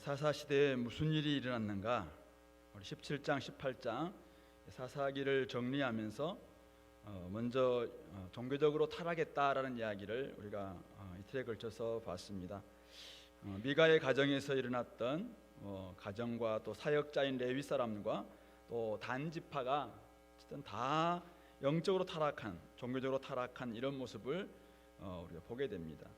사사시대에 무슨 일이 일어났는가? 우리 17장, 18장 사사기를 정리하면서 먼저 종교적으로 타락했다라는 이야기를 우리가 이틀에 걸쳐서 봤습니다. 미가의 가정에서 일어났던 가정과 또 사역자인 레위 사람과 또 단 지파가 어쨌든 다 영적으로 타락한, 종교적으로 타락한 이런 모습을 우리가 보게 됩니다.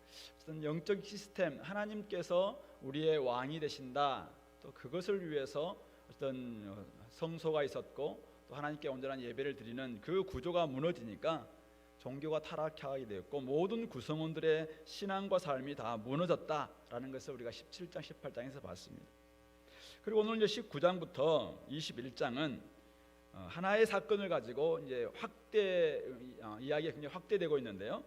어떤 영적 시스템, 하나님께서 우리의 왕이 되신다, 또 그것을 위해서 어떤 성소가 있었고 또 하나님께 온전한 예배를 드리는 그 구조가 무너지니까 종교가 타락하게 되었고 모든 구성원들의 신앙과 삶이 다 무너졌다라는 것을 우리가 17장, 18장에서 봤습니다. 그리고 오늘 이제 19장부터 21장은 하나의 사건을 가지고 이제 이야기가 굉장히 확대되고 있는데요.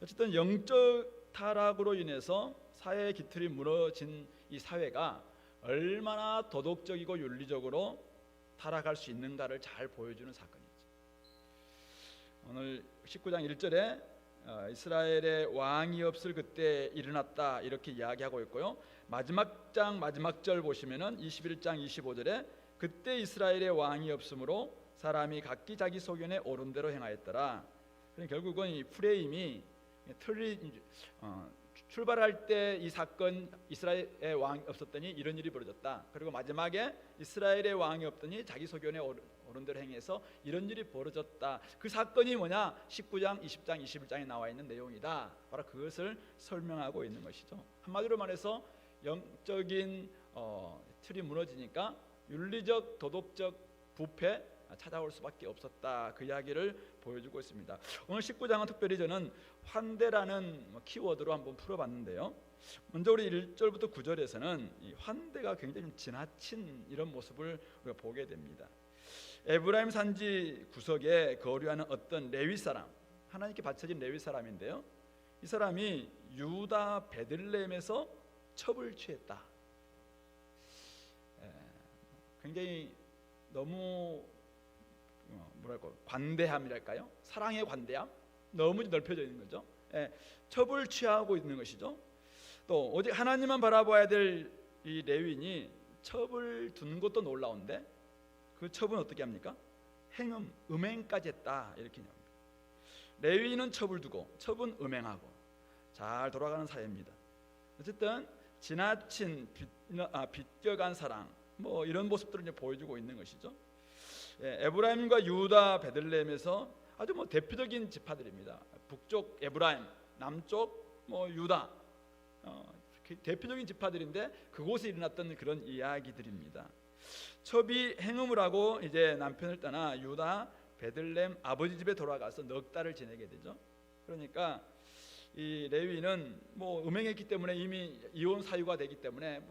어쨌든 영적 타락으로 인해서 사회의 기틀이 무너진 이 사회가 얼마나 도덕적이고 윤리적으로 타락할 수 있는가를 잘 보여주는 사건이죠. 오늘 19장 1절에 이스라엘의 왕이 없을 그때 일어났다 이렇게 이야기하고 있고요. 마지막 장 마지막 절 보시면은 21장 25절에 그때 이스라엘의 왕이 없으므로 사람이 각기 자기 소견에 옳은 대로 행하였더라. 결국은 이 프레임이 출발할 때 이 사건 이스라엘의 왕이 없었더니 이런 일이 벌어졌다. 그리고 마지막에 이스라엘의 왕이 없더니 자기 소견에 옳은 대로 행해서 이런 일이 벌어졌다. 그 사건이 뭐냐? 19장, 20장, 21장에 나와 있는 내용이다. 바로 그것을 설명하고 있는 것이죠. 한마디로 말해서 영적인 틀이 무너지니까 윤리적, 도덕적 부패 찾아올 수밖에 없었다. 그 이야기를 보여주고 있습니다. 오늘 19장은 특별히 저는 환대라는 키워드로 한번 풀어봤는데요. 먼저 우리 1절부터 9절에서는 이 환대가 굉장히 지나친 이런 모습을 우리가 보게 됩니다. 에브라임 산지 구석에 거류하는 어떤 레위 사람, 하나님께 바쳐진 레위 사람인데요. 이 사람이 유다 베들레헴에서 첩을 취했다. 굉장히 너무 관대함이랄까요? 사랑의 관대함? 너무 넓혀져 있는 거죠. 첩을 취하고 있는 것이죠. 또 오직 하나님만 바라봐야 될 이 레위인이 첩을 두는 것도 놀라운데 그 첩은 어떻게 합니까? 음행까지 했다 이렇게 합니다. 레위인은 첩을 두고 첩은 음행하고 잘 돌아가는 사회입니다. 어쨌든 지나친 비껴간 사랑 이런 모습들을 이제 보여주고 있는 것이죠. 에브라임과 유다 베들레헴에서 아주 대표적인 지파들입니다. 북쪽 에브라임, 남쪽 유다, 대표적인 지파들인데 그곳에 일어났던 그런 이야기들입니다. 첩이 행음을 하고 이제 남편을 떠나 유다 베들레헴 아버지 집에 돌아가서 넉 달을 지내게 되죠. 그러니까 이 레위는 음행했기 때문에 이미 이혼 사유가 되기 때문에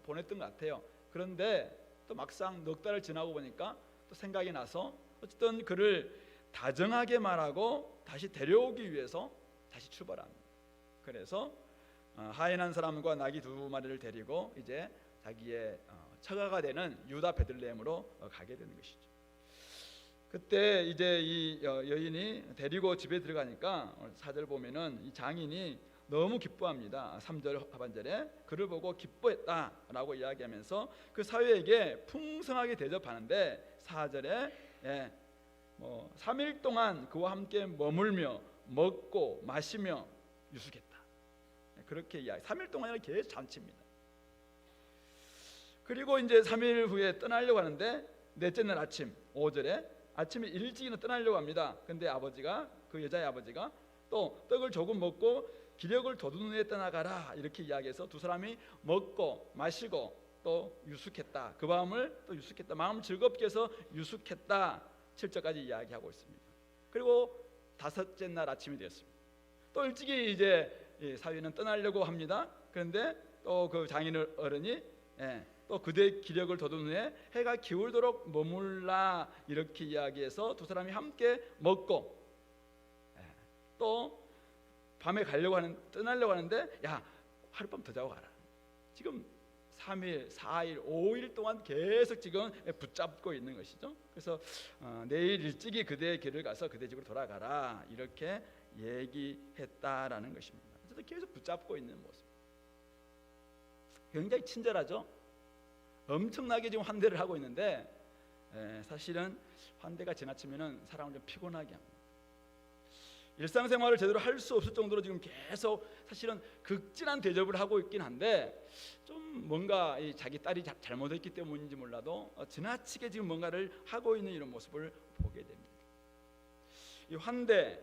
보냈던 것 같아요. 그런데 또 막상 넉 달을 지나고 보니까 또 생각이 나서 어쨌든 그를 다정하게 말하고 다시 데려오기 위해서 다시 출발합니다. 그래서 하인한 사람과 나귀 2마리를 데리고 이제 자기의 처가가 되는 유다 베들레헴으로 가게 되는 것이죠. 그때 이제 이 여인이 데리고 집에 들어가니까 4절 보면은 이 장인이 너무 기뻐합니다. 3절 하반절에 그를 보고 기뻐했다라고 이야기하면서 그 사위에게 풍성하게 대접하는데 4절에 3일 동안 그와 함께 머물며 먹고 마시며 유숙했다. 그렇게 이야기. 3일 동안은 계속 잔치입니다. 그리고 이제 3일 후에 떠나려고 하는데 넷째 날 아침 5절에 아침에 일찍이는 떠나려고 합니다. 근데 그 여자의 아버지가 또 떡을 조금 먹고 기력을 돋우는 후에 떠나가라 이렇게 이야기해서 두 사람이 먹고 마시고 또 유숙했다. 그 밤을 또 유숙했다. 마음 즐겁게 해서 유숙했다. 7절까지 이야기하고 있습니다. 그리고 5째 날 아침이 되었습니다. 또 일찍이 이제 사위는 떠나려고 합니다. 그런데 또 그 장인 어른이 또 그대의 기력을 돋운 후에 해가 기울도록 머물라 이렇게 이야기해서 두 사람이 함께 먹고 또 밤에 떠나려고 하는데 야 하룻밤 더 자고 가라. 지금 3일, 4일, 5일 동안 계속 지금 붙잡고 있는 것이죠. 그래서 내일 일찍이 그대의 길을 가서 그대 집으로 돌아가라 이렇게 얘기했다라는 것입니다. 계속 붙잡고 있는 모습. 굉장히 친절하죠. 엄청나게 지금 환대를 하고 있는데 사실은 환대가 지나치면은 사람을 좀 피곤하게 합니다. 일상생활을 제대로 할 수 없을 정도로 지금 계속 사실은 극진한 대접을 하고 있긴 한데, 좀 뭔가 자기 딸이 잘못했기 때문인지 몰라도 지나치게 지금 뭔가를 하고 있는 이런 모습을 보게 됩니다. 이 환대,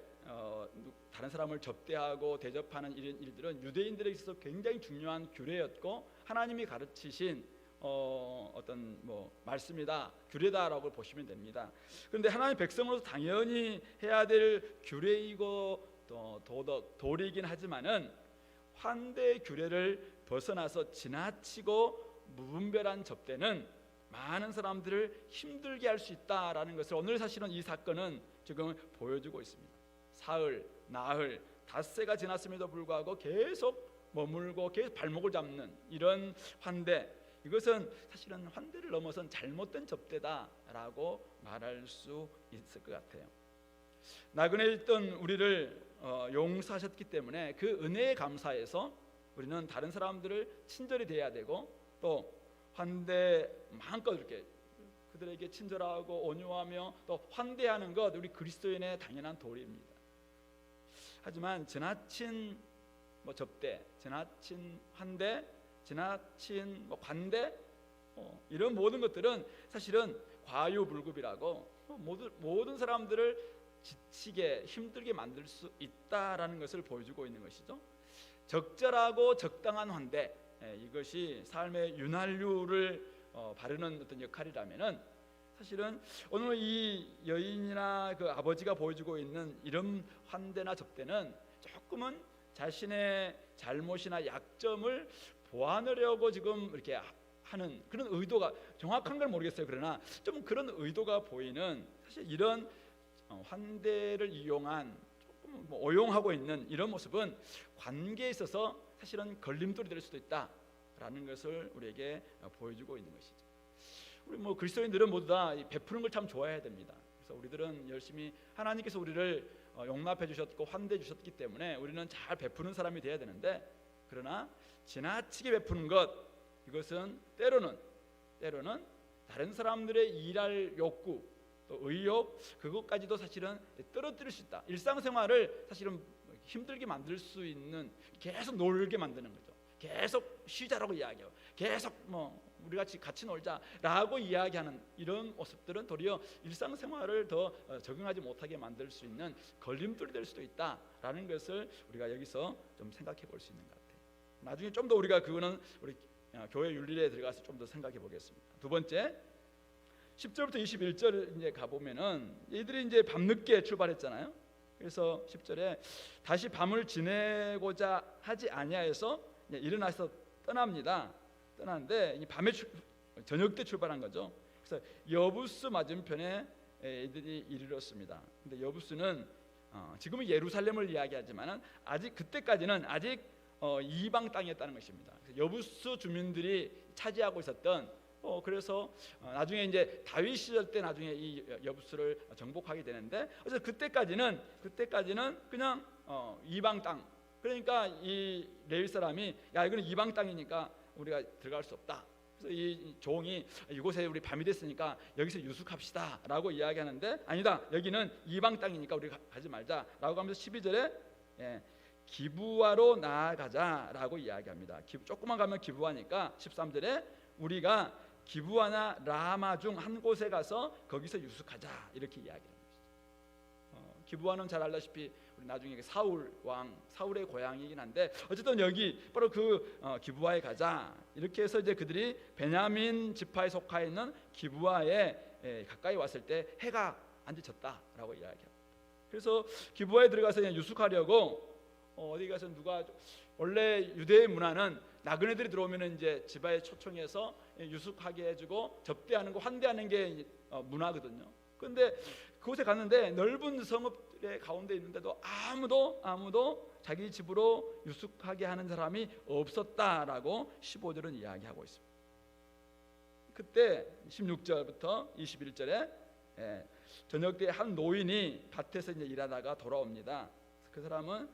다른 사람을 접대하고 대접하는 이런 일들은 유대인들에게 있어서 굉장히 중요한 규례였고 하나님이 가르치신 어떤 말씀이다, 규례다라고 보시면 됩니다. 그런데 하나님 백성으로서 당연히 해야 될 규례이고 또 도리이긴 하지만은 환대 규례를 벗어나서 지나치고 무분별한 접대는 많은 사람들을 힘들게 할 수 있다라는 것을 오늘 사실은 이 사건은 지금 보여주고 있습니다. 사흘, 나흘, 닷새가 지났음에도 불구하고 계속 머물고 계속 발목을 잡는 이런 환대, 이것은 사실은 환대를 넘어선 잘못된 접대다라고 말할 수 있을 것 같아요. 나그네에 있던 우리를 용서하셨기 때문에 그 은혜에 감사해서 우리는 다른 사람들을 친절히 대해야 되고, 또 환대 마음껏 이렇게 그들에게 친절하고 온유하며 또 환대하는 것, 우리 그리스도인의 당연한 도리입니다. 하지만 지나친 접대, 지나친 환대, 지나친 관대, 이런 모든 것들은 사실은 과유불급이라고 모든 사람들을 지치게 힘들게 만들 수 있다라는 것을 보여주고 있는 것이죠. 적절하고 적당한 환대, 이것이 삶의 윤활유를 바르는 어떤 역할이라면은, 사실은 오늘 이 여인이나 그 아버지가 보여주고 있는 이런 환대나 접대는 조금은 자신의 잘못이나 약점을 보완하려고 지금 이렇게 하는 그런 의도가, 정확한 걸 모르겠어요. 그러나 좀 그런 의도가 보이는, 사실 이런 환대를 이용한 조금 오용하고 있는 이런 모습은 관계에 있어서 사실은 걸림돌이 될 수도 있다라는 것을 우리에게 보여주고 있는 것이죠. 우리 그리스도인들은 모두 다 베푸는 걸 참 좋아해야 됩니다. 그래서 우리들은 열심히 하나님께서 우리를 용납해 주셨고 환대해 주셨기 때문에 우리는 잘 베푸는 사람이 되어야 되는데, 그러나 지나치게 베푸는 것, 이것은 때로는 다른 사람들의 일할 욕구, 또 의욕, 그것까지도 사실은 떨어뜨릴 수 있다. 일상생활을 사실은 힘들게 만들 수 있는, 계속 놀게 만드는 거죠. 계속 쉬자라고 이야기해요. 계속 우리 같이 놀자라고 이야기하는 이런 모습들은 도리어 일상생활을 더 적응하지 못하게 만들 수 있는 걸림돌이 될 수도 있다라는 것을 우리가 여기서 좀 생각해 볼 수 있는 것 같아요. 나중에 좀 더 우리가 그거는 우리 교회 윤리에 들어가서 좀 더 생각해 보겠습니다. 두 번째, 10절부터 21절 이제 가 보면은 이들이 이제 밤늦게 출발했잖아요. 그래서 10절에 다시 밤을 지내고자 하지 아니하여서 일어나서 떠납니다. 떠나는데 이 밤에 저녁 때 출발한 거죠. 그래서 여부스 맞은편에 이들이 이르렀습니다. 근데 여부스는 지금은 예루살렘을 이야기하지만은 아직 그때까지는 아직 이방 땅이었다는 것입니다. 여부스 주민들이 차지하고 있었던, 그래서 나중에 이제 다윗 시절 때 나중에 이 여부스를 정복하게 되는데, 그래서 그때까지는 그냥 이방 땅. 그러니까 이 레위 사람이 이거는 이방 땅이니까 우리가 들어갈 수 없다. 그래서 이 종이 이곳에 우리 밤이 됐으니까 여기서 유숙합시다라고 이야기하는데, 아니다, 여기는 이방 땅이니까 우리가 가지 말자라고 하면서 12절에 기브아로 나아가자라고 이야기합니다. 조금만 가면 기브아니까 13절에 우리가 기브아나 라마 중 한 곳에 가서 거기서 유숙하자, 이렇게 이야기합니다. 기브아는 잘 알다시피 우리 나중에 사울의 고향이긴 한데, 어쨌든 여기 바로 그 기브아에 가자, 이렇게 해서 이제 그들이 베냐민 지파에 속하 있는 기브아에 가까이 왔을 때 해가 안 지쳤다라고 이야기합니다. 그래서 기브아에 들어가서 그냥 유숙하려고 어디 가서 누가, 원래 유대의 문화는 나그네들이 들어오면 이제 집안에 초청해서 유숙하게 해주고 접대하는 거, 환대하는 게 문화거든요. 그런데 그곳에 갔는데 넓은 성읍의 가운데 있는데도 아무도 자기 집으로 유숙하게 하는 사람이 없었다라고 15절은 이야기하고 있습니다. 그때 16절부터 21절에 저녁 때 한 노인이 밭에서 이제 일하다가 돌아옵니다. 그 사람은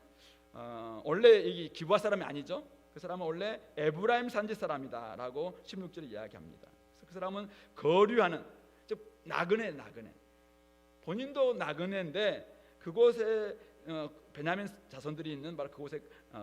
원래 이 기브아 사람이 아니죠. 그 사람은 원래 에브라임 산지 사람이다라고 16절에 이야기합니다. 그래서 그 사람은 거류하는, 즉 나그네. 본인도 나그네인데 그곳에 베냐민 자손들이 있는 바로 그곳에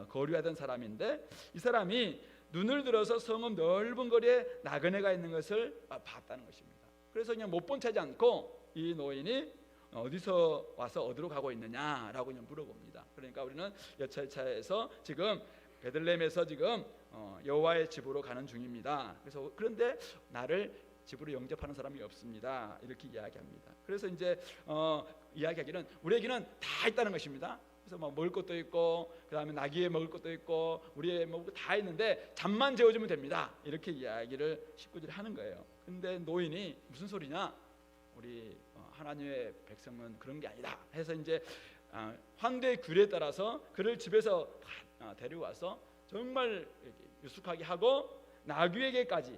거류하던 사람인데, 이 사람이 눈을 들어서 성읍 넓은 거리에 나그네가 있는 것을 봤다는 것입니다. 그래서 그냥 못 본 채지 않고 이 노인이 어디서 와서 어디로 가고 있느냐라고 그냥 물어봅니다. 그러니까 우리는 여차여차해서 지금 베들레헴에서 지금 여호와의 집으로 가는 중입니다. 그래서 그런데 나를 집으로 영접하는 사람이 없습니다. 이렇게 이야기합니다. 그래서 이제 이야기하기는 우리에게는 다 있다는 것입니다. 그래서 뭐 먹을 것도 있고, 그 다음에 나귀에 먹을 것도 있고, 우리의 먹을 것 다 있는데 잠만 재워주면 됩니다. 이렇게 이야기를 19절에 하는 거예요. 근데 노인이 무슨 소리냐? 우리 하나님의 백성은 그런 게 아니다 해서 이제 환대의 규례에 따라서 그를 집에서 데려와서 정말 유숙하게 하고 나귀에게까지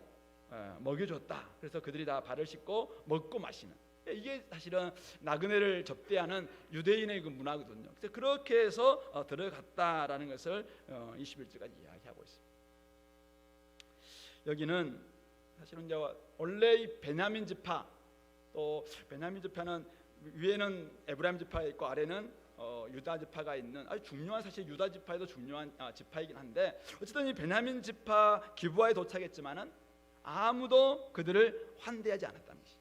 먹여줬다. 그래서 그들이 다 발을 씻고 먹고 마시는, 이게 사실은 나그네를 접대하는 유대인의 그 문화거든요. 그래서 그렇게 해서 들어갔다라는 것을 21절까지 이야기하고 있습니다. 여기는 사실은 이제 원래 이 베냐민 지파, 또 베냐민 지파는 위에는 에브라임 지파가 있고 아래는 유다 지파가 있는 아주 중요한, 사실 유다 지파에도 중요한 지파이긴 한데, 어쨌든 이 베냐민 지파 기브아에 도착했지만은 아무도 그들을 환대하지 않았다는 것이죠.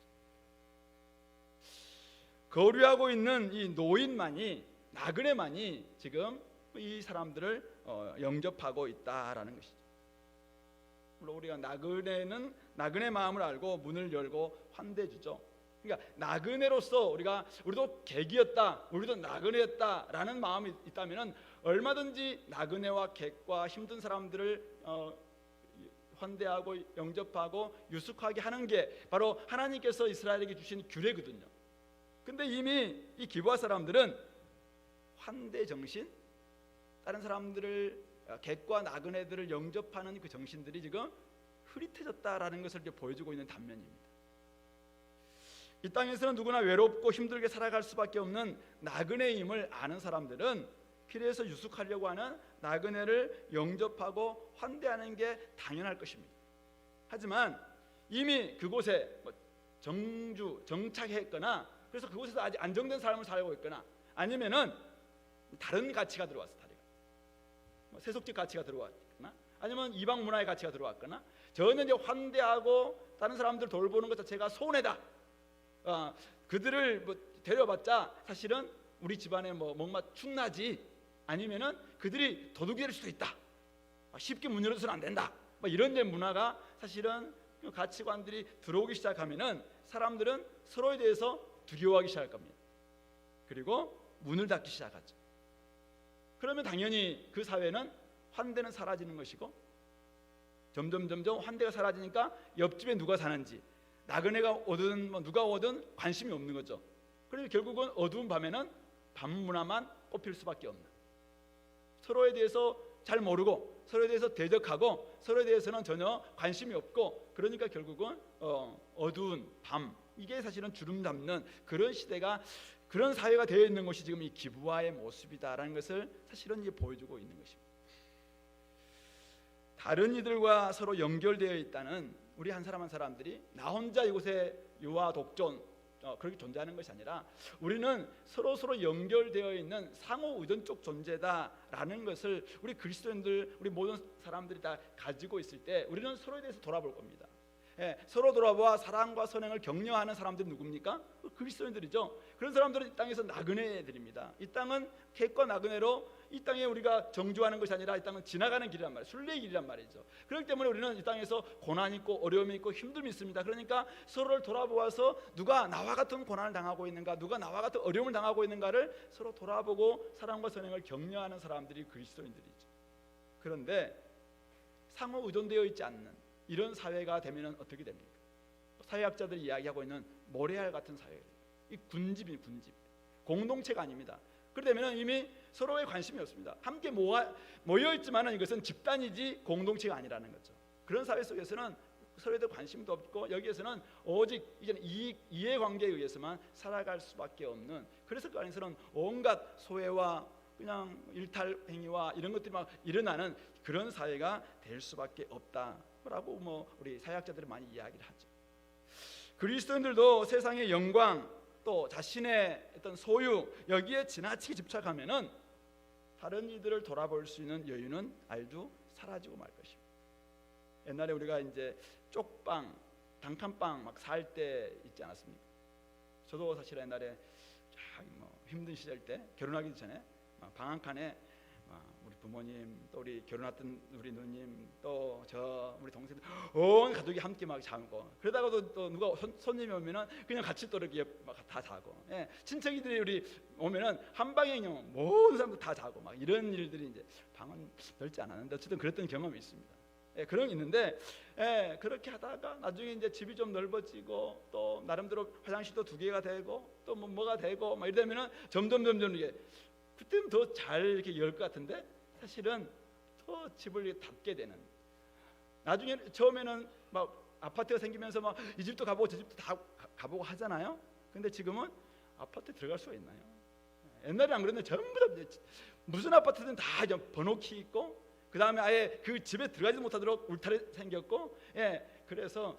거류하고 있는 이 노인만이, 나그네만이 지금 이 사람들을 영접하고 있다라는 것이죠. 물론 우리가 나그네는 나그네 마음을 알고 문을 열고 환대해 주죠. 그러니까 나그네로서 우리도 객이었다, 우리도 나그네였다라는 마음이 있다면은 얼마든지 나그네와 객과 힘든 사람들을 환대하고 영접하고 유숙하게 하는 게 바로 하나님께서 이스라엘에게 주신 규례거든요. 근데 이미 이 기브아 사람들은 환대 정신, 다른 사람들을 객과 나그네들을 영접하는 그 정신들이 지금 흐릿해졌다라는 것을 이제 보여주고 있는 단면입니다. 이 땅에서는 누구나 외롭고 힘들게 살아갈 수밖에 없는 나그네임을 아는 사람들은 길에서 유숙하려고 하는 나그네를 영접하고 환대하는 게 당연할 것입니다. 하지만 이미 그곳에 정착했거나, 그래서 그곳에서 아직 안정된 삶을 살고 있거나, 아니면은 다른 가치가 들어왔어, 세속적 가치가 들어왔거나, 아니면 이방 문화의 가치가 들어왔거나, 저는 이제 환대하고 다른 사람들 돌보는 것 자체가 손해다. 그들을 데려봤자 사실은 우리 집안에 뭔가 충나지, 아니면은 그들이 도둑이 될 수도 있다. 쉽게 문 열어서는 안 된다. 이런 문화가 사실은 가치관들이 들어오기 시작하면은 사람들은 서로에 대해서 두려워하기 시작할 겁니다. 그리고 문을 닫기 시작하죠. 그러면 당연히 그 사회는 환대는 사라지는 것이고, 점점 환대가 사라지니까 옆집에 누가 사는지, 나그네가 오든 누가 오든 관심이 없는 거죠. 그래서 결국은 어두운 밤에는 밤 문화만 꼽힐 수밖에 없는, 서로에 대해서 잘 모르고 서로에 대해서 대적하고 서로에 대해서는 전혀 관심이 없고, 그러니까 결국은 어두운 밤, 이게 사실은 주름 잡는 그런 시대가, 그런 사회가 되어 있는 것이 지금 이 기브아의 모습이다라는 것을 사실은 이제 보여주고 있는 것입니다. 다른 이들과 서로 연결되어 있다는 우리 한 사람 한 사람들이 나 혼자 이곳에 유아 독존 그렇게 존재하는 것이 아니라, 우리는 서로 연결되어 있는 상호 의존적 존재다라는 것을 우리 그리스도인들, 우리 모든 사람들이 다 가지고 있을 때 우리는 서로에 대해서 돌아볼 겁니다. 서로 돌아보아 사랑과 선행을 격려하는 사람들이 누굽니까? 그리스도인들이죠. 그런 사람들은 이 땅에서 나그네들입니다. 이 땅은 객과 나그네로, 이 땅에 우리가 정주하는 것이 아니라 이 땅은 지나가는 길이란 말이에요. 순례의 길이란 말이죠. 그렇기 때문에 우리는 이 땅에서 고난이 있고 어려움이 있고 힘듦이 있습니다. 그러니까 서로를 돌아보아서 누가 나와 같은 고난을 당하고 있는가, 누가 나와 같은 어려움을 당하고 있는가를 서로 돌아보고 사랑과 선행을 격려하는 사람들이 그리스도인들이죠. 그런데 상호 의존되어 있지 않는 이런 사회가 되면 어떻게 됩니까? 사회학자들이 이야기하고 있는 모래알 같은 사회가 됩니다. 이 군집이 군집, 공동체가 아닙니다. 그러면 이미 서로의 관심이 없습니다. 함께 모여 있지만은 이것은 집단이지 공동체가 아니라는 거죠. 그런 사회 속에서는 서로에 대해 관심도 없고, 여기에서는 오직 이제는 이해관계에 의해서만 살아갈 수밖에 없는, 그래서 그 안에서는 온갖 소외와 그냥 일탈 행위와 이런 것들이 막 일어나는 그런 사회가 될 수밖에 없다라고 뭐 우리 사회학자들이 많이 이야기를 하죠. 그리스도인들도 세상의 영광 또 자신의 어떤 소유 여기에 지나치게 집착하면은 다른 이들을 돌아볼 수 있는 여유는 아주 사라지고 말 것입니다. 옛날에 우리가 이제 쪽빵, 단칸빵 막 살 때 있지 않았습니까? 저도 사실 옛날에 뭐 힘든 시절 때 결혼하기 전에 방 한 칸에 우리 부모님 또 우리 결혼했던 우리 누님 또 저 우리 동생들 온 가족이 함께 막 자고 그러다가도 또 누가 손님이 오면은 그냥 같이 또 이렇게 막 다 자고 예, 친척이들이 우리 오면은 한 방에 그냥 모든 사람들 다 자고 막 이런 일들이 이제 방은 넓지 않았는데 어쨌든 그랬던 경험이 있습니다. 예, 그런 게 있는데 예, 그렇게 하다가 나중에 이제 집이 좀 넓어지고 또 나름대로 화장실도 2개가 되고 또 뭐가 되고 막 이러면은 점점 이게 그때는 더 잘 이렇게 열 것 같은데 사실은 더 집을 닫게 되는. 나중에 처음에는 막 아파트가 생기면서 막 이 집도 가보고 저 집도 다 가보고 하잖아요. 근데 지금은 아파트에 들어갈 수가 있나요? 옛날에 안 그랬는데 전부 다 무슨 아파트든 다 번호키 있고 그 다음에 아예 그 집에 들어가지 못하도록 울타리 생겼고 예, 그래서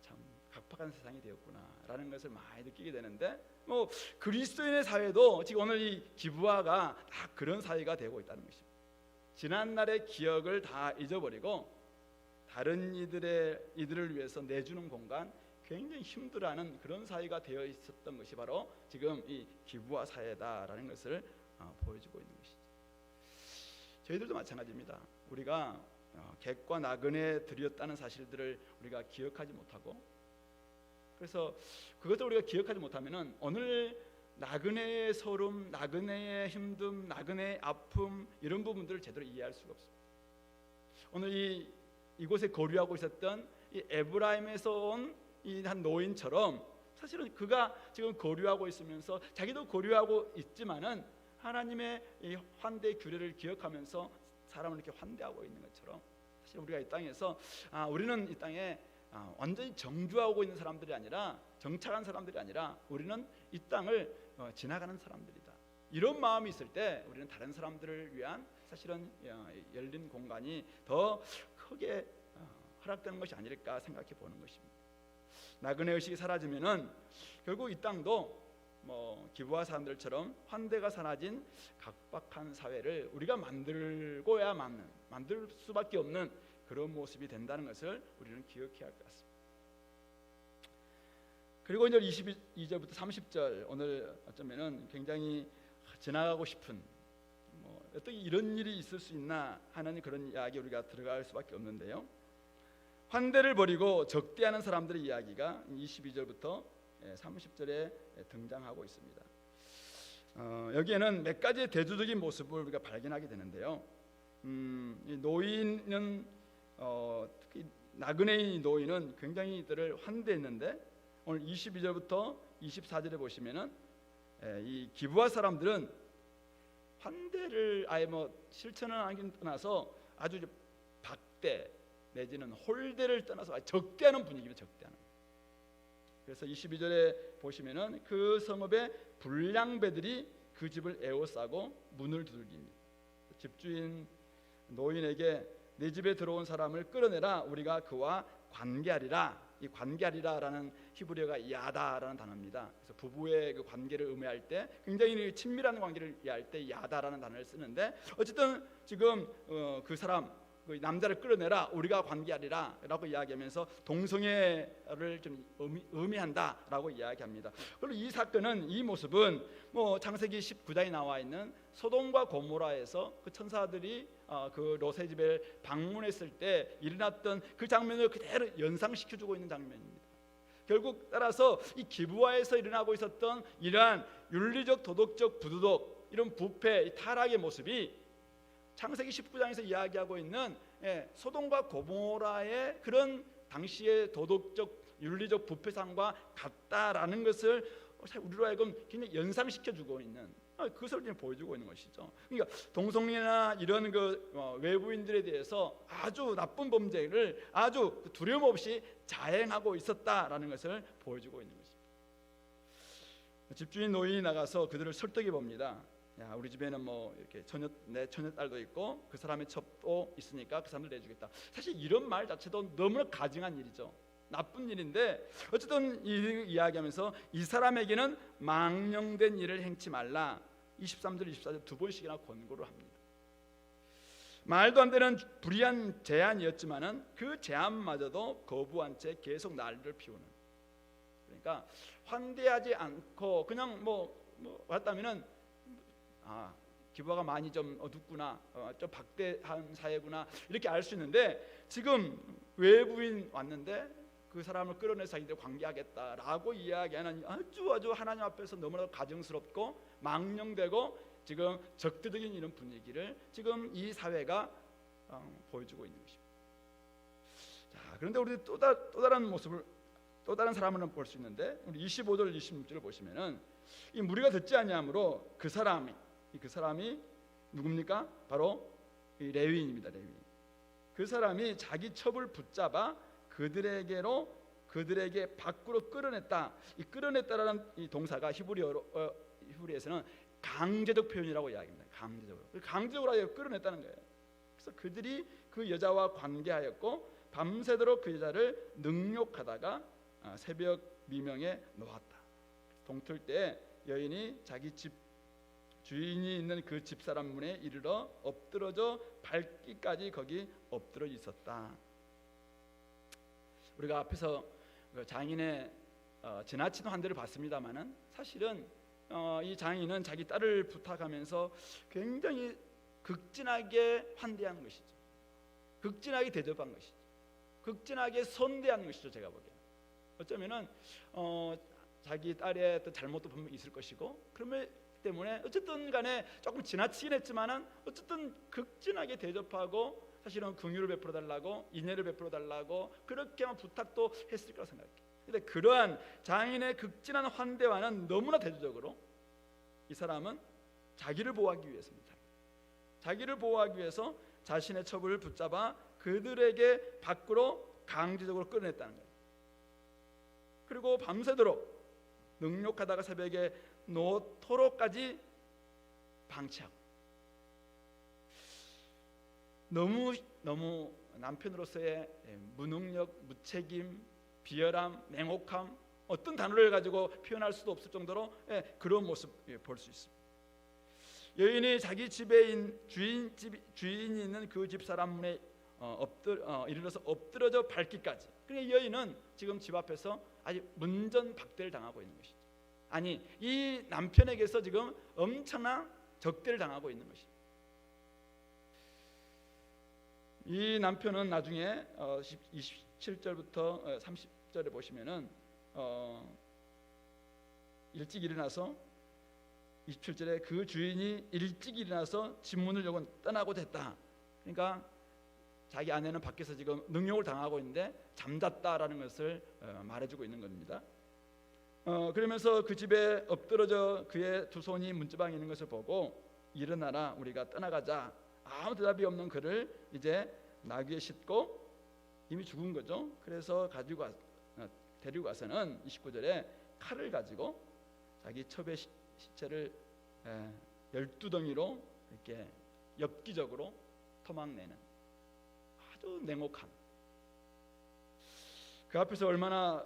참 각박한 세상이 되었구나라는 것을 많이 느끼게 되는데 뭐 그리스도인의 사회도 지금 오늘 이 기부화가 다 그런 사회가 되고 있다는 것입니다. 지난날의 기억을 다 잊어버리고 다른 이들을 위해서 내주는 공간 굉장히 힘들어하는 그런 사회가 되어 있었던 것이 바로 지금 이 기부화 사회다라는 것을 보여주고 있는 것이죠. 저희들도 마찬가지입니다. 우리가 객과 나그네 드렸다는 사실들을 우리가 기억하지 못하고 그래서 그것을 우리가 기억하지 못하면은 오늘 나그네의 소름, 나그네의 힘듦, 나그네의 아픔 이런 부분들을 제대로 이해할 수가 없습니다. 오늘 이곳에 거류하고 있었던 이 에브라임에서 온 이 한 노인처럼 사실은 그가 지금 거류하고 있으면서 자기도 거류하고 있지만은 하나님의 이 환대 규례를 기억하면서 사람을 이렇게 환대하고 있는 것처럼 사실 우리가 이 땅에서 우리는 이 땅에 완전히 정주하고 있는 사람들이 아니라 정착한 사람들이 아니라 우리는 이 땅을 지나가는 사람들이다. 이런 마음이 있을 때 우리는 다른 사람들을 위한 사실은 열린 공간이 더 크게 허락되는 것이 아닐까 생각해 보는 것입니다. 나그네 의식이 사라지면은 결국 이 땅도 뭐 기부화 사람들처럼 환대가 사라진 각박한 사회를 우리가 만들고야 만들 수밖에 없는 그런 모습이 된다는 것을 우리는 기억해야 할 것 같습니다. 그리고 이제 22절부터 30절 오늘 어쩌면은 굉장히 지나가고 싶은 어떻게 이런 일이 있을 수 있나 하는 그런 이야기 우리가 들어갈 수밖에 없는데요. 환대를 버리고 적대하는 사람들의 이야기가 22절부터 30절에 등장하고 있습니다. 여기에는 몇 가지의 대조적인 모습을 우리가 발견하게 되는데요. 이 노인은 특히 나그네인 노인은 굉장히 이들을 환대했는데 오늘 22절부터 24절에 보시면은 이 기부화 사람들은 환대를 아예 실천을 하긴 떠나서 아주 박대 내지는 홀대를 떠나서 적대하는 분위기입니다. 적대하는. 그래서 22절에 보시면은 그 성읍의 불량배들이 그 집을 에워싸고 문을 두들깁니다. 집주인 노인에게 내 집에 들어온 사람을 끌어내라 우리가 그와 관계하리라. 이 관계하리라라는 히브리어가 야다라는 단어입니다. 그래서 부부의 그 관계를 의미할 때 굉장히 친밀한 관계를 이해할 때 야다라는 단어를 쓰는데 어쨌든 지금 그 사람 그 남자를 끌어내라 우리가 관계하리라 라고 이야기하면서 동성애를 좀 의미한다라고 이야기합니다. 그리고 이 사건은 이 모습은 창세기 19장에 나와 있는 소돔과 고모라에서 그 천사들이 그 롯의 집에 방문했을 때 일어났던 그 장면을 그대로 연상시켜주고 있는 장면입니다. 결국 따라서 이 기부화에서 일어나고 있었던 이러한 윤리적 도덕적 부도덕 이런 부패 타락의 모습이 창세기 19장에서 이야기하고 있는 소돔과 고모라의 그런 당시의 도덕적 윤리적 부패상과 같다라는 것을 우리로 하여금 굉장히 연상시켜주고 있는 그것을 보여주고 있는 것이죠. 그러니까 동성애나 이런 외부인들에 대해서 아주 나쁜 범죄를 아주 두려움 없이 자행하고 있었다라는 것을 보여주고 있는 것입니다. 집주인 노인이 나가서 그들을 설득해 봅니다. 야, 우리 집에는 뭐 이렇게 내 처녀딸도 있고 그 사람의 첩도 있으니까 그 사람들 내주겠다. 사실 이런 말 자체도 너무나 가증한 일이죠. 나쁜 일인데 어쨌든 이야기하면서 이 사람에게는 망령된 일을 행치 말라. 23절 24절 두 번씩이나 권고를 합니다. 말도 안 되는 불의한 제안이었지만은 그 제안마저도 거부한 채 계속 난리를 피우는. 그러니까 환대하지 않고 그냥 뭐 왔다면은 기부가 많이 좀 어둡구나, 좀 박대한 사회구나 이렇게 알 수 있는데, 지금 외부인 왔는데 그 사람을 끌어내서 자기들 관계하겠다라고 이야기하는 아주 하나님 앞에서 너무나 가증스럽고 망령되고 지금 적대적인 이런 분위기를 지금 이 사회가 보여주고 있는 것입니다. 자, 그런데 우리 또 다른 모습을, 또 다른 사람을 볼 수 있는데, 우리 25절 26절을 보시면은 이 무리가 듣지 아니하므로 그 사람이 누굽니까? 바로 이 레위인입니다. 레위인. 그 사람이 자기 첩을 붙잡아 그들에게 밖으로 끌어냈다. 이 끌어냈다라는 이 동사가 히브리에서는 강제적 표현이라고 이야기합니다. 강제적으로 아예 끌어냈다는 거예요. 그래서 그들이 그 여자와 관계하였고 밤새도록 그 여자를 능욕하다가 새벽 미명에 놓았다. 동틀 때 여인이 자기 집 주인이 있는 그 집사람 문에 이르러 엎드러져 밟기까지 거기 엎드려 있었다. 우리가 앞에서 장인의 지나친 환대를 봤습니다마는 사실은 이 장인은 자기 딸을 부탁하면서 굉장히 극진하게 환대한 것이죠. 극진하게 대접한 것이죠. 극진하게 선대한 것이죠. 제가 보기에는 어쩌면은 자기 딸의 또 잘못도 분명히 있을 것이고, 그러면 때문에 어쨌든 간에 조금 지나치긴 했지만은 어쨌든 극진하게 대접하고 사실은 긍휼을 베풀어 달라고, 인애를 베풀어 달라고 그렇게만 부탁도 했을 거라 생각해요. 그런데 그러한 장인의 극진한 환대와는 너무나 대조적으로 이 사람은 자기를 보호하기 위해서입니다. 자기를 보호하기 위해서 자신의 첩을 붙잡아 그들에게 밖으로 강제적으로 끌어냈다는 거예요. 그리고 밤새도록 능욕하다가 새벽에 놓도록까지 방치하고, 너무 남편으로서의 무능력, 무책임, 비열함, 냉혹함, 어떤 단어를 가지고 표현할 수도 없을 정도로 그런 모습 볼 수 있습니다. 여인이 자기 집에 주인이 있는 그 집 사람 문에 이르러서 엎드러져 밟기까지. 그러니까 여인은 지금 집 앞에서 아주 문전박대를 당하고 있는 것이죠. 아니, 이 남편에게서 지금 엄청난 적대를 당하고 있는 것이죠. 이 남편은 나중에 27절부터 30절에 보시면은 일찍 일어나서 27절에 그 주인이 일찍 일어나서 집 문을 열고 떠나고자 했다. 그러니까 자기 아내는 밖에서 지금 능욕을 당하고 있는데 잠잤다라는 것을 말해주고 있는 겁니다. 그러면서 그 집에 엎드러져 그의 두 손이 문지방에 있는 것을 보고 일어나라, 우리가 떠나가자. 아무 대답이 없는 그를 이제 나귀에 싣고, 이미 죽은 거죠. 그래서 데리고 가서는 29절에 칼을 가지고 자기 첩의 시체를 12덩이로 이렇게 엽기적으로 토막내는 아주 냉혹한, 그 앞에서 얼마나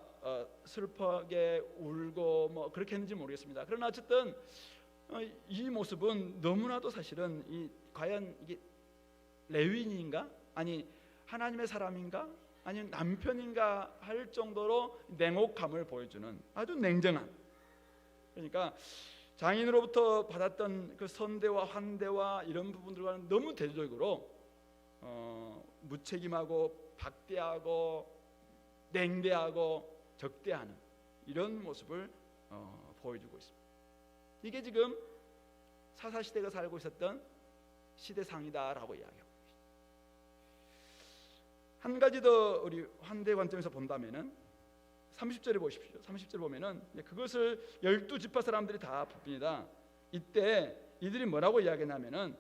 슬퍼하게 울고 뭐 그렇게 했는지 모르겠습니다. 그러나 어쨌든 이 모습은 너무나도 사실은 과연 이게 레위인인가, 아니 하나님의 사람인가, 아니면 남편인가 할 정도로 냉혹함을 보여주는 아주 냉정한, 그러니까 장인으로부터 받았던 그 선대와 환대와 이런 부분들과는 너무 대조적으로 무책임하고 박대하고 냉대하고 적대하는 이런 모습을 보여주고 있습니다. 이게 지금 사사시대가 살고 있었던 시대상이다라고 이야기합니다. 한 가지 더 우리 환대 관점에서 본다면은 30절에 보십시오. 30절 보면은 그것을 12지파 사람들이 다 봅니다. 이때 이들이 뭐라고 이야기하냐면은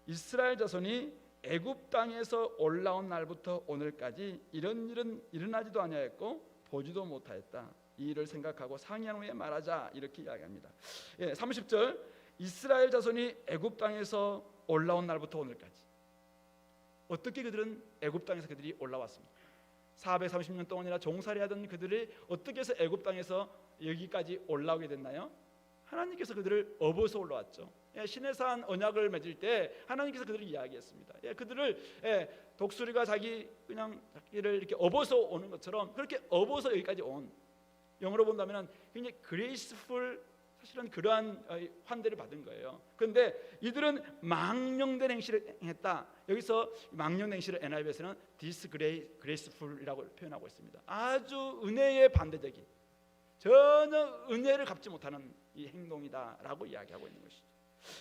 이스라엘 자손이 애굽 땅에서 올라온 날부터 오늘까지 이런 일은 일어나지도 아니하였고 보지도 못하였다. 이 일을 생각하고 상의한 후에 말하자, 이렇게 이야기합니다. 30절, 이스라엘 자손이 애굽 땅에서 올라온 날부터 오늘까지 어떻게 그들은 애굽 땅에서 그들이 올라왔습니까? 430년 동안이나 종살이하던 그들이 어떻게 해서 애굽 땅에서 여기까지 올라오게 됐나요? 하나님께서 그들을 업어서 올라왔죠. 시내산 언약을 맺을 때 하나님께서 그들을 이야기했습니다. 그들을 독수리가 자기를 이렇게 업어서 오는 것처럼 그렇게 업어서 여기까지 온, 영어로 본다면 굉장히 graceful, 사실은 그러한 환대를 받은 거예요. 그런데 이들은 망령된 행실을 행했다. 여기서 망령된 행실을 NIV에서는 disgraceful이라고 표현하고 있습니다. 아주 은혜에 반대적인, 전혀 은혜를 갚지 못하는 이 행동이다라고 이야기하고 있는 것이죠.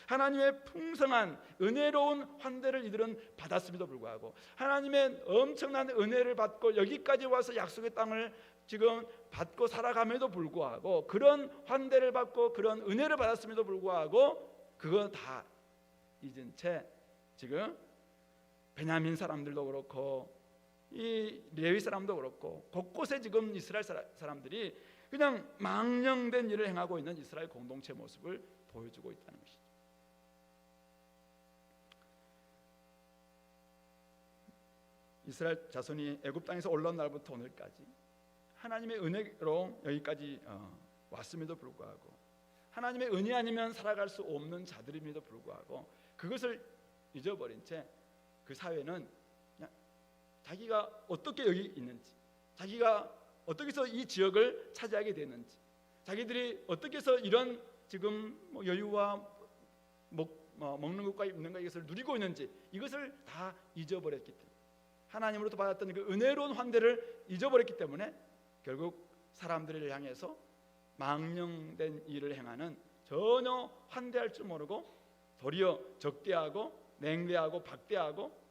하나님의 풍성한 은혜로운 환대를 이들은 받았음에도 불구하고, 하나님의 엄청난 은혜를 받고 여기까지 와서 약속의 땅을 지금 받고 살아감에도 불구하고, 그런 환대를 받고 그런 은혜를 받았음에도 불구하고 그거 다 잊은 채 지금 베냐민 사람들도 그렇고 이 레위 사람도 그렇고 곳곳에 지금 이스라엘 사람들이 그냥 망령된 일을 행하고 있는 이스라엘 공동체 모습을 보여주고 있다는 것이죠. 이스라엘 자손이 애굽 땅에서 올라온 날부터 오늘까지 하나님의 은혜로 여기까지 왔음에도 불구하고, 하나님의 은혜 아니면 살아갈 수 없는 자들임에도 불구하고 그것을 잊어버린 채 그 사회는 그냥 자기가 어떻게 여기 있는지, 자기가 어떻게 해서 이 지역을 차지하게 됐는지, 자기들이 어떻게 해서 이런 지금 여유와 먹는 것과 입는 것, 이것을 누리고 있는지 이것을 다 잊어버렸기 때문에, 하나님으로부터 받았던 그 은혜로운 환대를 잊어버렸기 때문에 결국 사람들을 향해서 망령된 일을 행하는, 전혀 환대할 줄 모르고 도리어 적대하고 냉대하고 박대하고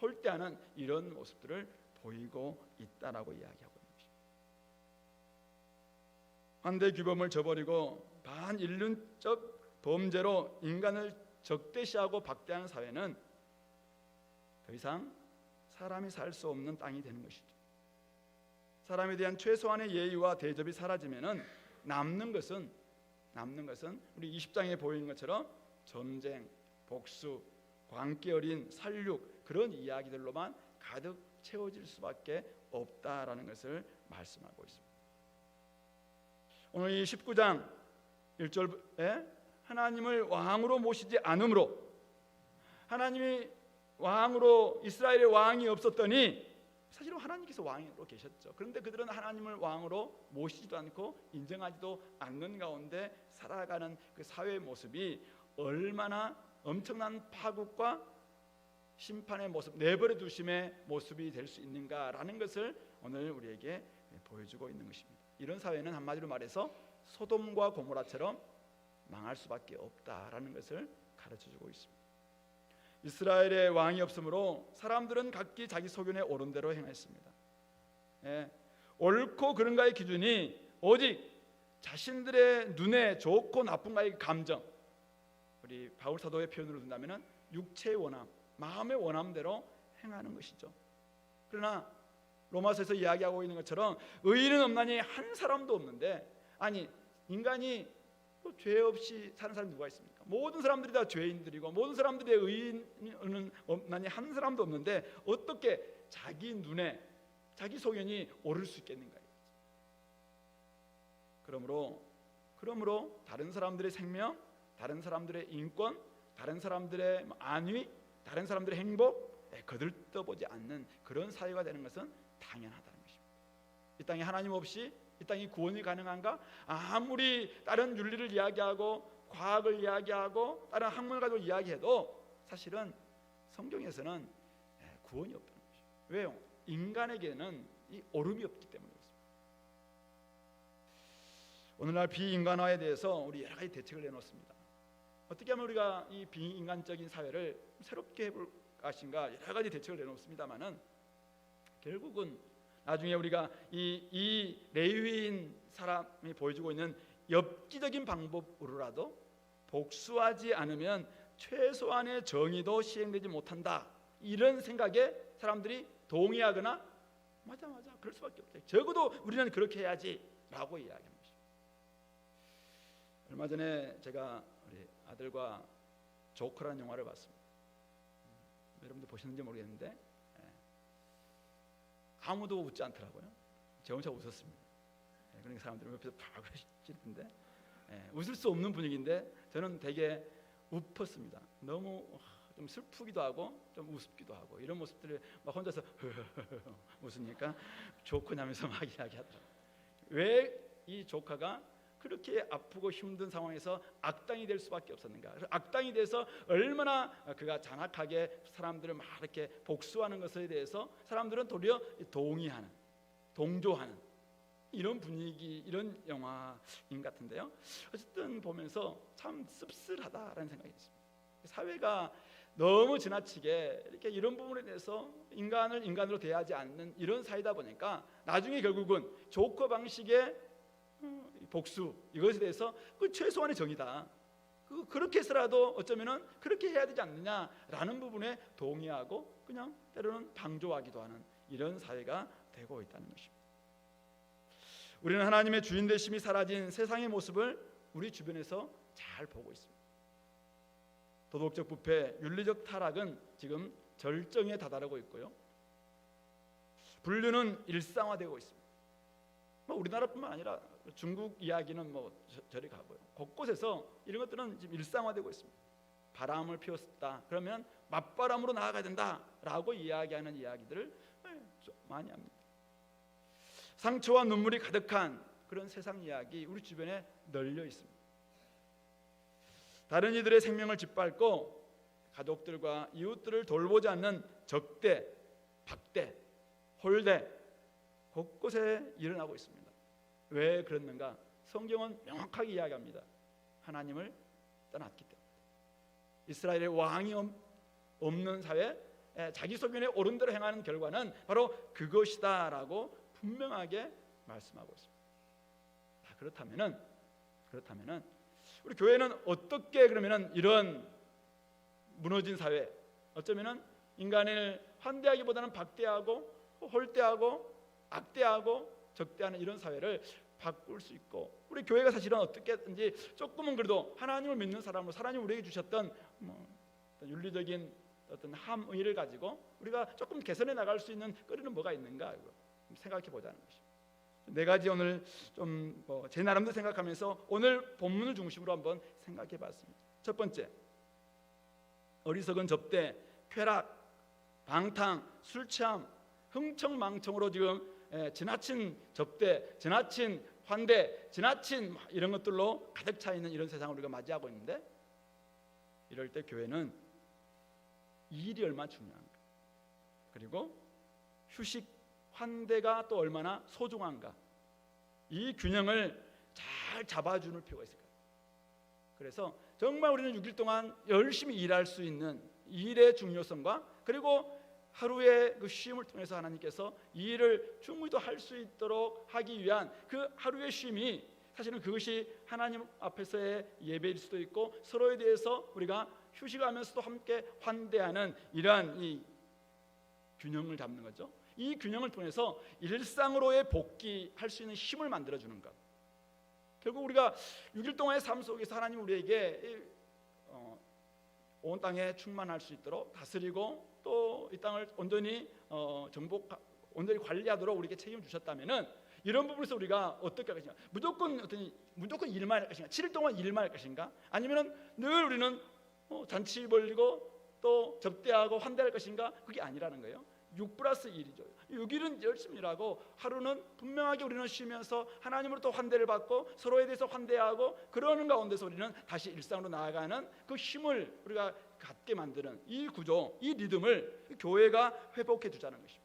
홀대하는 이런 모습들을 보이고 있다라고 이야기하고 있는 것입니다. 환대 규범을 저버리고 반인륜적 범죄로 인간을 적대시하고 박대하는 사회는 더 이상 사람이 살 수 없는 땅이 되는 것이죠. 사람에 대한 최소한의 예의와 대접이 사라지면은 남는 것은 우리 20장에 보이는 것처럼 전쟁, 복수, 광기 어린 살육, 그런 이야기들로만 가득 채워질 수밖에 없다라는 것을 말씀하고 있습니다. 오늘 이 19장 1절에 하나님을 왕으로 모시지 않으므로, 하나님이 왕으로, 이스라엘의 왕이 없었더니 사실은 하나님께서 왕으로 계셨죠. 그런데 그들은 하나님을 왕으로 모시지도 않고 인정하지도 않는 가운데 살아가는 그 사회의 모습이 얼마나 엄청난 파국과 심판의 모습, 내버려 두심의 모습이 될 수 있는가라는 것을 오늘 우리에게 보여주고 있는 것입니다. 이런 사회는 한마디로 말해서 소돔과 고모라처럼 망할 수밖에 없다라는 것을 가르쳐주고 있습니다. 이스라엘의 왕이 없으므로 사람들은 각기 자기 소견에 옳은 대로 행했습니다. 옳고 그른가의 기준이 오직 자신들의 눈에 좋고 나쁜가의 감정, 우리 바울 사도의 표현으로 든다면 육체의 원함, 마음의 원함대로 행하는 것이죠. 그러나 로마서에서 이야기하고 있는 것처럼 의인은 없나니 한 사람도 없는데, 아니 인간이 죄 없이 사는 사람이 누가 있습니까? 모든 사람들이 다 죄인들이고 모든 사람들의 의인은 없나니 한 사람도 없는데 어떻게 자기 눈에 자기 소견이 옳을 수 있겠는가? 그러므로 다른 사람들의 생명, 다른 사람들의 인권, 다른 사람들의 안위, 다른 사람들의 행복 거들떠보지 않는 그런 사회가 되는 것은 당연하다는 것입니다. 이 땅에 하나님 없이 이 땅이 구원이 가능한가? 아무리 다른 윤리를 이야기하고 과학을 이야기하고 다른 학문을 가지고 이야기해도 사실은 성경에서는 구원이 없다는 것이죠. 왜요? 인간에게는 이 옳음이 없기 때문에 그렇습니다. 오늘날 비인간화에 대해서 우리 여러 가지 대책을 내놓습니다. 어떻게 하면 우리가 이 비인간적인 사회를 새롭게 해볼 것인가, 여러 가지 대책을 내놓습니다만은 결국은 나중에 우리가 이 레위인 사람이 보여주고 있는 엽기적인 방법으로라도 복수하지 않으면 최소한의 정의도 시행되지 못한다, 이런 생각에 사람들이 동의하거나 맞아 그럴 수밖에 없다, 적어도 우리는 그렇게 해야지 라고 이야기합니다. 얼마 전에 제가 우리 아들과 조커라는 영화를 봤습니다. 여러분들 보셨는지 모르겠는데 아무도 웃지 않더라고요. 저 혼자 웃었습니다. 그러니까 사람들은 옆에서 팍 그러시는데 웃을 수 없는 분위기인데 저는 되게 웃었습니다. 너무 좀 슬프기도 하고 좀 우습기도 하고 이런 모습들을 막 혼자서 웃으니까 조커냐면서 막 이야기하더라고요. 왜 이 조카가 그렇게 아프고 힘든 상황에서 악당이 될 수밖에 없었는가? 악당이 돼서 얼마나 그가 잔악하게 사람들을 막 이렇게 복수하는 것에 대해서 사람들은 도리어 동의하는, 동조하는 이런 분위기, 이런 영화인 같은데요. 어쨌든 보면서 참 씁쓸하다라는 생각이 있습니다. 사회가 너무 지나치게 이렇게 이런 부분에 대해서 인간을 인간으로 대하지 않는 이런 사회다 보니까 나중에 결국은 조커 방식의 복수 이것에 대해서 그 최소한의 정의다. 그렇게 해서라도 어쩌면은 그렇게 해야 되지 않느냐라는 부분에 동의하고 그냥 때로는 방조하기도 하는 이런 사회가 되고 있다는 것입니다. 우리는 하나님의 주인 되심이 사라진 세상의 모습을 우리 주변에서 잘 보고 있습니다. 도덕적 부패, 윤리적 타락은 지금 절정에 다다르고 있고요. 분류는 일상화되고 있습니다. 우리나라뿐만 아니라 중국 이야기는 저리 가고요. 곳곳에서 이런 것들은 지금 일상화되고 있습니다. 바람을 피웠다 그러면 맞바람으로 나아가야 된다라고 이야기하는 이야기들을 많이 합니다. 상처와 눈물이 가득한 그런 세상 이야기 우리 주변에 널려 있습니다. 다른 이들의 생명을 짓밟고 가족들과 이웃들을 돌보지 않는 적대, 박대, 홀대 곳곳에 일어나고 있습니다. 왜 그랬는가? 성경은 명확하게 이야기합니다. 하나님을 떠났기 때문에. 이스라엘의 왕이 없는 사회, 자기 소견에 옳은 대로 행하는 결과는 바로 그것이다라고 분명하게 말씀하고 있습니다. 그렇다면은 우리 교회는 어떻게 그러면은 이런 무너진 사회, 어쩌면은 인간을 환대하기보다는 박대하고 홀대하고 악대하고 적대하는 이런 사회를 바꿀 수 있고, 우리 교회가 사실은 어떻게든지 조금은 그래도 하나님을 믿는 사람으로 하나님 우리에게 주셨던 어떤 윤리적인 어떤 함의를 가지고 우리가 조금 개선해 나갈 수 있는 거리는 뭐가 있는가 생각해 보자는 것입니다. 네 가지 오늘 좀 제 나름대로 생각하면서 오늘 본문을 중심으로 한번 생각해 봤습니다. 첫 번째, 어리석은 접대, 쾌락, 방탕, 술 취함, 흥청망청으로 지금 지나친 접대, 지나친 환대, 지나친 이런 것들로 가득 차 있는 이런 세상을 우리가 맞이하고 있는데, 이럴 때 교회는 일이 얼마나 중요한가, 그리고 휴식, 환대가 또 얼마나 소중한가, 이 균형을 잘 잡아주는 필요가 있을 거예요. 그래서 정말 우리는 6일 동안 열심히 일할 수 있는 일의 중요성과, 그리고 하루의 그 쉼을 통해서 하나님께서 이 일을 충분히 또 할 수 있도록 하기 위한 그 하루의 쉼이, 사실은 그것이 하나님 앞에서의 예배일 수도 있고, 서로에 대해서 우리가 휴식하면서도 함께 환대하는 이러한 이 균형을 잡는 거죠. 이 균형을 통해서 일상으로의 복귀할 수 있는 힘을 만들어주는 것. 결국 우리가 6일 동안의 삶 속에서 하나님 우리에게 온 땅에 충만할 수 있도록 다스리고 또 이 땅을 온전히 온전히 관리하도록 우리에게 책임을 주셨다면은, 이런 부분에서 우리가 어떻게 할 것인가? 무조건 일만 할 것인가? 7일 동안 일만 할 것인가? 아니면은 늘 우리는 잔치 벌리고 또 접대하고 환대할 것인가? 그게 아니라는 거예요. 6+1이죠. 6일은 열심히 일하고, 하루는 분명하게 우리는 쉬면서 하나님으로 또 환대를 받고 서로에 대해서 환대하고, 그러는 가운데서 우리는 다시 일상으로 나아가는 그 힘을 우리가 갖게 만드는 이 구조, 이 리듬을 교회가 회복해 주자는 것입니다.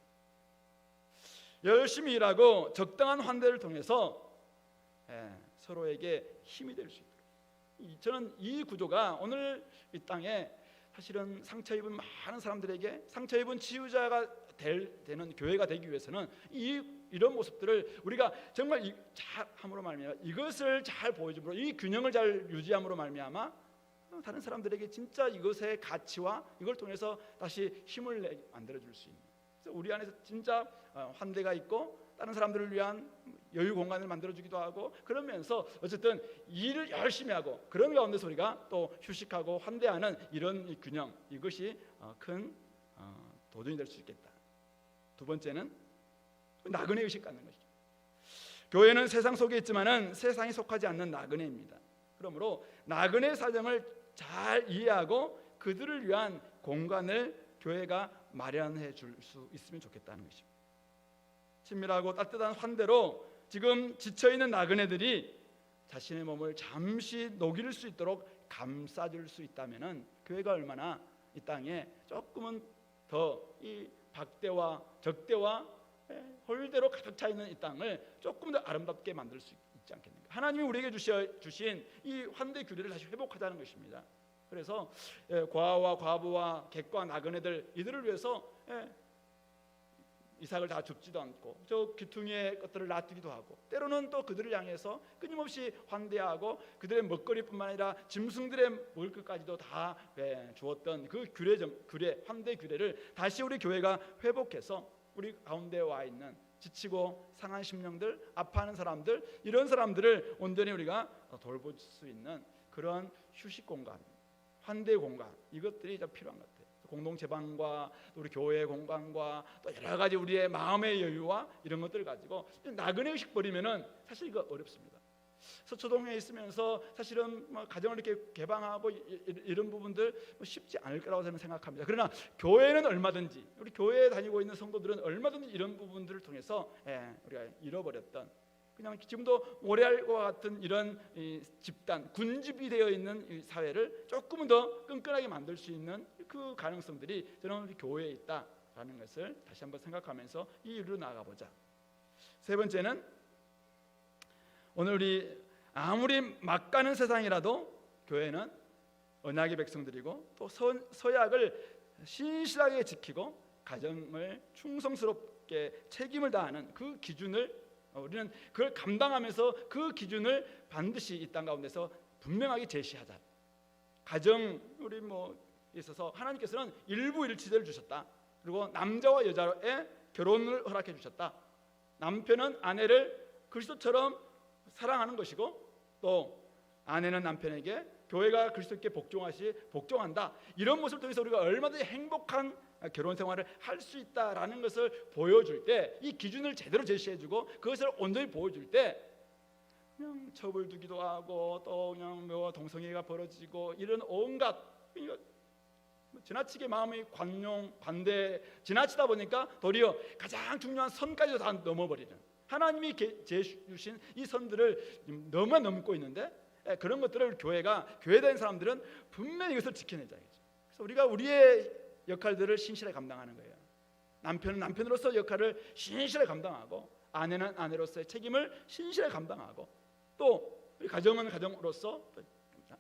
열심히 일하고 적당한 환대를 통해서 서로에게 힘이 될 수 있도록, 저는 이 구조가 오늘 이 땅에 사실은 상처 입은 많은 사람들에게 상처 입은 치유자가 되는 교회가 되기 위해서는 이런 모습들을 우리가 정말 잘 함으로 말미암아, 이것을 잘 보여줌으로, 이 균형을 잘 유지함으로 말미암아 다른 사람들에게 진짜 이것의 가치와 이걸 통해서 다시 힘을 만들어줄 수 있는 그래서 우리 안에서 진짜 환대가 있고 다른 사람들을 위한 여유 공간을 만들어주기도 하고, 그러면서 어쨌든 일을 열심히 하고 그런 가운데서 우리가 또 휴식하고 환대하는 이런 이 균형, 이것이 큰 도전이 될 수 있겠다. 두 번째는 나그네 의식 갖는 것이죠. 교회는 세상 속에 있지만은 세상에 속하지 않는 나그네입니다. 그러므로 나그네 사정을 잘 이해하고 그들을 위한 공간을 교회가 마련해 줄 수 있으면 좋겠다는 것입니다. 친밀하고 따뜻한 환대로 지금 지쳐있는 나그네들이 자신의 몸을 잠시 녹일 수 있도록 감싸줄 수 있다면 교회가 얼마나 이 땅에 조금은 더 이 박대와 적대와 홀대로 가득 차 있는 이 땅을 조금 더 아름답게 만들 수 있지 않겠는가. 하나님이 우리에게 주신 이 환대 규례를 다시 회복하자는 것입니다. 그래서 과와 과부와 객과 나그네들, 이들을 위해서 이삭을 다 줍지도 않고 저 귀퉁이의 것들을 놔두기도 하고, 때로는 또 그들을 향해서 끊임없이 환대하고 그들의 먹거리뿐만 아니라 짐승들의 먹을 것까지도 다 주었던 그 규례, 환대 규례를 다시 우리 교회가 회복해서 우리 가운데 와 있는 지치고 상한 심령들, 아파하는 사람들, 이런 사람들을 온전히 우리가 돌볼 수 있는 그런 휴식 공간, 환대 공간, 이것들이 좀 필요한 것 같아요. 공동체 방과 우리 교회 공간과 또 여러 가지 우리의 마음의 여유와 이런 것들을 가지고 나그네 의식 버리면은 사실 이거 어렵습니다. 서초동에 있으면서 사실은 가정을 이렇게 개방하고 이런 부분들 쉽지 않을 거라고 저는 생각합니다. 그러나 교회는 얼마든지, 우리 교회에 다니고 있는 성도들은 얼마든지 이런 부분들을 통해서 우리가 잃어버렸던, 그냥 지금도 모래알과 같은 이런 집단, 군집이 되어 있는 이 사회를 조금은 더 끈끈하게 만들 수 있는 그 가능성들이 저는 우리 교회에 있다라는 것을 다시 한번 생각하면서 이 일로 나아가보자. 세 번째는, 오늘 우리 아무리 막 가는 세상이라도 교회는 언약의 백성들이고 또 서약을 신실하게 지키고 가정을 충성스럽게 책임을 다하는 그 기준을 우리는 그걸 감당하면서 그 기준을 반드시 이 땅 가운데서 분명하게 제시하자. 가정 우리 있어서 하나님께서는 일부일치제를 주셨다. 그리고 남자와 여자의 결혼을 허락해 주셨다. 남편은 아내를 그리스도처럼 사랑하는 것이고 또 아내는 남편에게 교회가 그리스도께 복종한다. 이런 모습을 통해서 우리가 얼마든지 행복한 결혼 생활을 할 수 있다라는 것을 보여줄 때, 이 기준을 제대로 제시해주고 그것을 온전히 보여줄 때 그냥 첩을 두기도 하고 또 그냥 동성애가 벌어지고 이런 온갖 지나치게 마음의 관대 지나치다 보니까 도리어 가장 중요한 선까지도 다 넘어버리는, 하나님이 제시주신 이 선들을 너무 넘고 있는데 그런 것들을 교회가, 교회 다니는 사람들은 분명히 이것을 지켜내자겠죠. 그래서 우리가 우리의 역할들을 신실하게 감당하는 거예요. 남편은 남편으로서 역할을 신실하게 감당하고 아내는 아내로서의 책임을 신실하게 감당하고 또 우리 가정은 가정으로서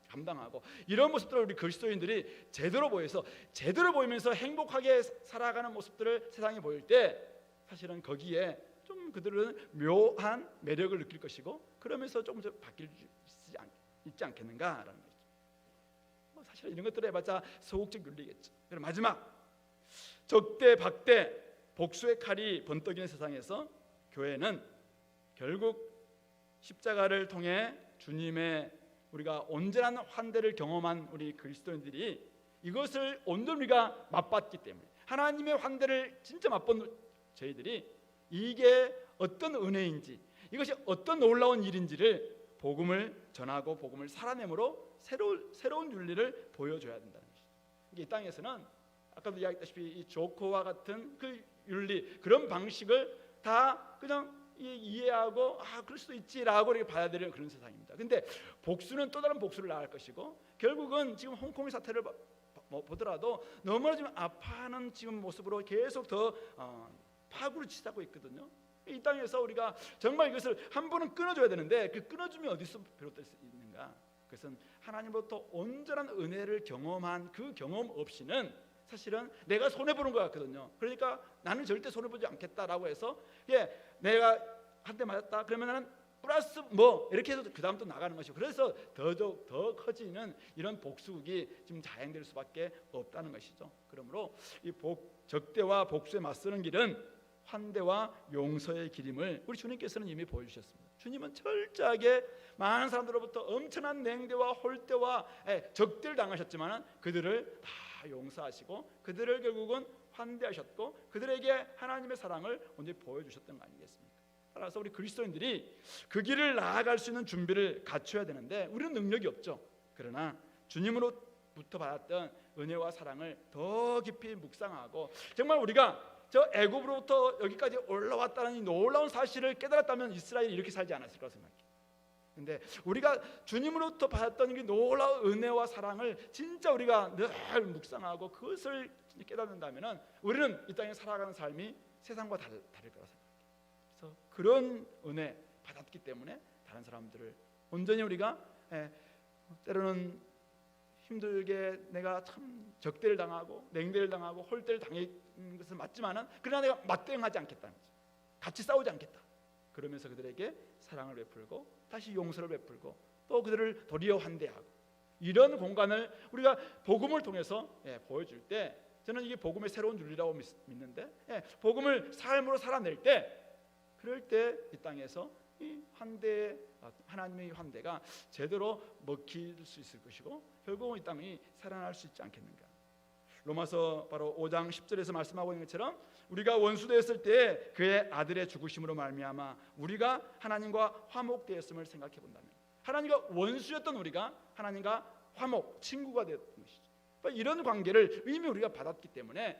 감당하고, 이런 모습들을 우리 그리스도인들이 제대로 보이면서 행복하게 살아가는 모습들을 세상에 보일 때 사실은 거기에 좀 그들은 묘한 매력을 느낄 것이고 그러면서 조금씩 바뀔 수 있지 않겠는가라는 거죠. 사실 이런 것들을 해봤자 소극적 윤리겠죠. 그럼 마지막, 적대 박대 복수의 칼이 번뜩이는 세상에서 교회는 결국 십자가를 통해 주님의 우리가 온전한 환대를 경험한 우리 그리스도인들이 이것을 온전히 우리가 맛봤기 때문에, 하나님의 환대를 진짜 맛본 저희들이 이게 어떤 은혜인지, 이것이 어떤 놀라운 일인지를 복음을 전하고 복음을 살아내므로 새로운 윤리를 보여줘야 된다는 것이죠. 이 땅에서는 아까도 이야기했다시피 이 조커와 같은 그 윤리, 그런 방식을 다 그냥 이해하고 그럴 수도 있지라고 이렇게 받아들이는 그런 세상입니다. 근데 복수는 또 다른 복수를 나갈 것이고, 결국은 지금 홍콩의 사태를 보더라도 너무나 지금 아파하는 지금 모습으로 계속 더 파국을 치닫고 있거든요. 이 땅에서 우리가 정말 이것을 한 번은 끊어줘야 되는데 그 끊어줌이 어디서 비롯될 수 있는가? 그것은 하나님으로부터 온전한 은혜를 경험한 그 경험 없이는 사실은 내가 손해보는 것 같거든요. 그러니까 나는 절대 손해보지 않겠다라고 해서 내가 한 대 맞았다 그러면 나는 플러스 이렇게 해서 그 다음 또 나가는 것이고, 그래서 더 커지는 이런 복수극이 지금 자행될 수밖에 없다는 것이죠. 그러므로 이 적대와 복수에 맞서는 길은 환대와 용서의 길임을 우리 주님께서는 이미 보여주셨습니다. 주님은 철저하게 많은 사람들로부터 엄청난 냉대와 홀대와 적대를 당하셨지만 그들을 다 용서하시고 그들을 결국은 환대하셨고 그들에게 하나님의 사랑을 온전히 보여주셨던 거 아니겠습니까? 따라서 우리 그리스도인들이 그 길을 나아갈 수 있는 준비를 갖춰야 되는데 우리는 능력이 없죠. 그러나 주님으로부터 받았던 은혜와 사랑을 더 깊이 묵상하고 정말 우리가 저 애굽으로부터 여기까지 올라왔다는 이 놀라운 사실을 깨달았다면 이스라엘이 이렇게 살지 않았을 거라 생각해요. 근데 우리가 주님으로부터 받았던 이 놀라운 은혜와 사랑을 진짜 우리가 늘 묵상하고 그것을 깨닫는다면 우리는 이 땅에 살아가는 삶이 세상과 다를 거라 생각해요. 그래서 그런 은혜 받았기 때문에 다른 사람들을 온전히 우리가 때로는 힘들게 내가 참 적대를 당하고 냉대를 당하고 홀대를 당한 것은 맞지만은 그러나 내가 맞대응하지 않겠다는 거죠. 같이 싸우지 않겠다. 그러면서 그들에게 사랑을 베풀고 다시 용서를 베풀고 또 그들을 도리어 환대하고 이런 공간을 우리가 복음을 통해서 보여줄 때 저는 이게 복음의 새로운 윤리라고 믿는데 복음을 삶으로 살아낼 때 그럴 때 이 땅에서 이 환대 하나님의 환대가 제대로 먹힐 수 있을 것이고 결국은 이 땅이 살아날 수 있지 않겠는가. 로마서 바로 5장 10절에서 말씀하고 있는 것처럼 우리가 원수되었을 때 그의 아들의 죽으심으로 말미암아 우리가 하나님과 화목되었음을 생각해 본다면 하나님과 원수였던 우리가 하나님과 화목, 친구가 되었던 것이죠. 이런 관계를 이미 우리가 받았기 때문에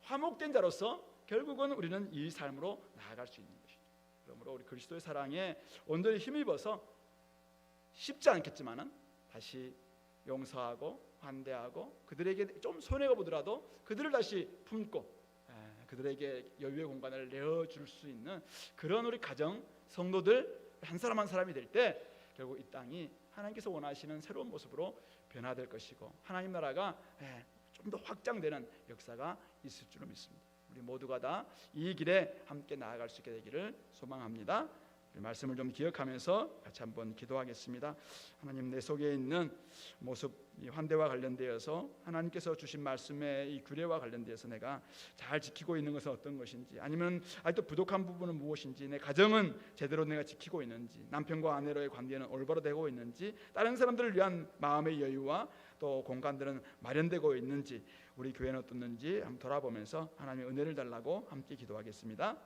화목된 자로서 결국은 우리는 이 삶으로 나아갈 수 있는 것이죠. 그러므로 우리 그리스도의 사랑에 온전히 힘입어서 쉽지 않겠지만은 다시 용서하고 환대하고 그들에게 좀 손해가 보더라도 그들을 다시 품고 그들에게 여유의 공간을 내어줄 수 있는 그런 우리 가정 성도들 한 사람 한 사람이 될 때 결국 이 땅이 하나님께서 원하시는 새로운 모습으로 변화될 것이고 하나님 나라가 좀 더 확장되는 역사가 있을 줄로 믿습니다. 우리 모두가 다 이 길에 함께 나아갈 수 있게 되기를 소망합니다. 말씀을 좀 기억하면서 같이 한번 기도하겠습니다. 하나님, 내 속에 있는 모습, 이 환대와 관련되어서 하나님께서 주신 말씀의 이 규례와 관련되어서 내가 잘 지키고 있는 것은 어떤 것인지, 아니면 아직도 부족한 부분은 무엇인지, 내 가정은 제대로 내가 지키고 있는지, 남편과 아내로의 관계는 올바로 되고 있는지, 다른 사람들을 위한 마음의 여유와 또 공간들은 마련되고 있는지, 우리 교회는 어떻는지 한번 돌아보면서 하나님의 은혜를 달라고 함께 기도하겠습니다.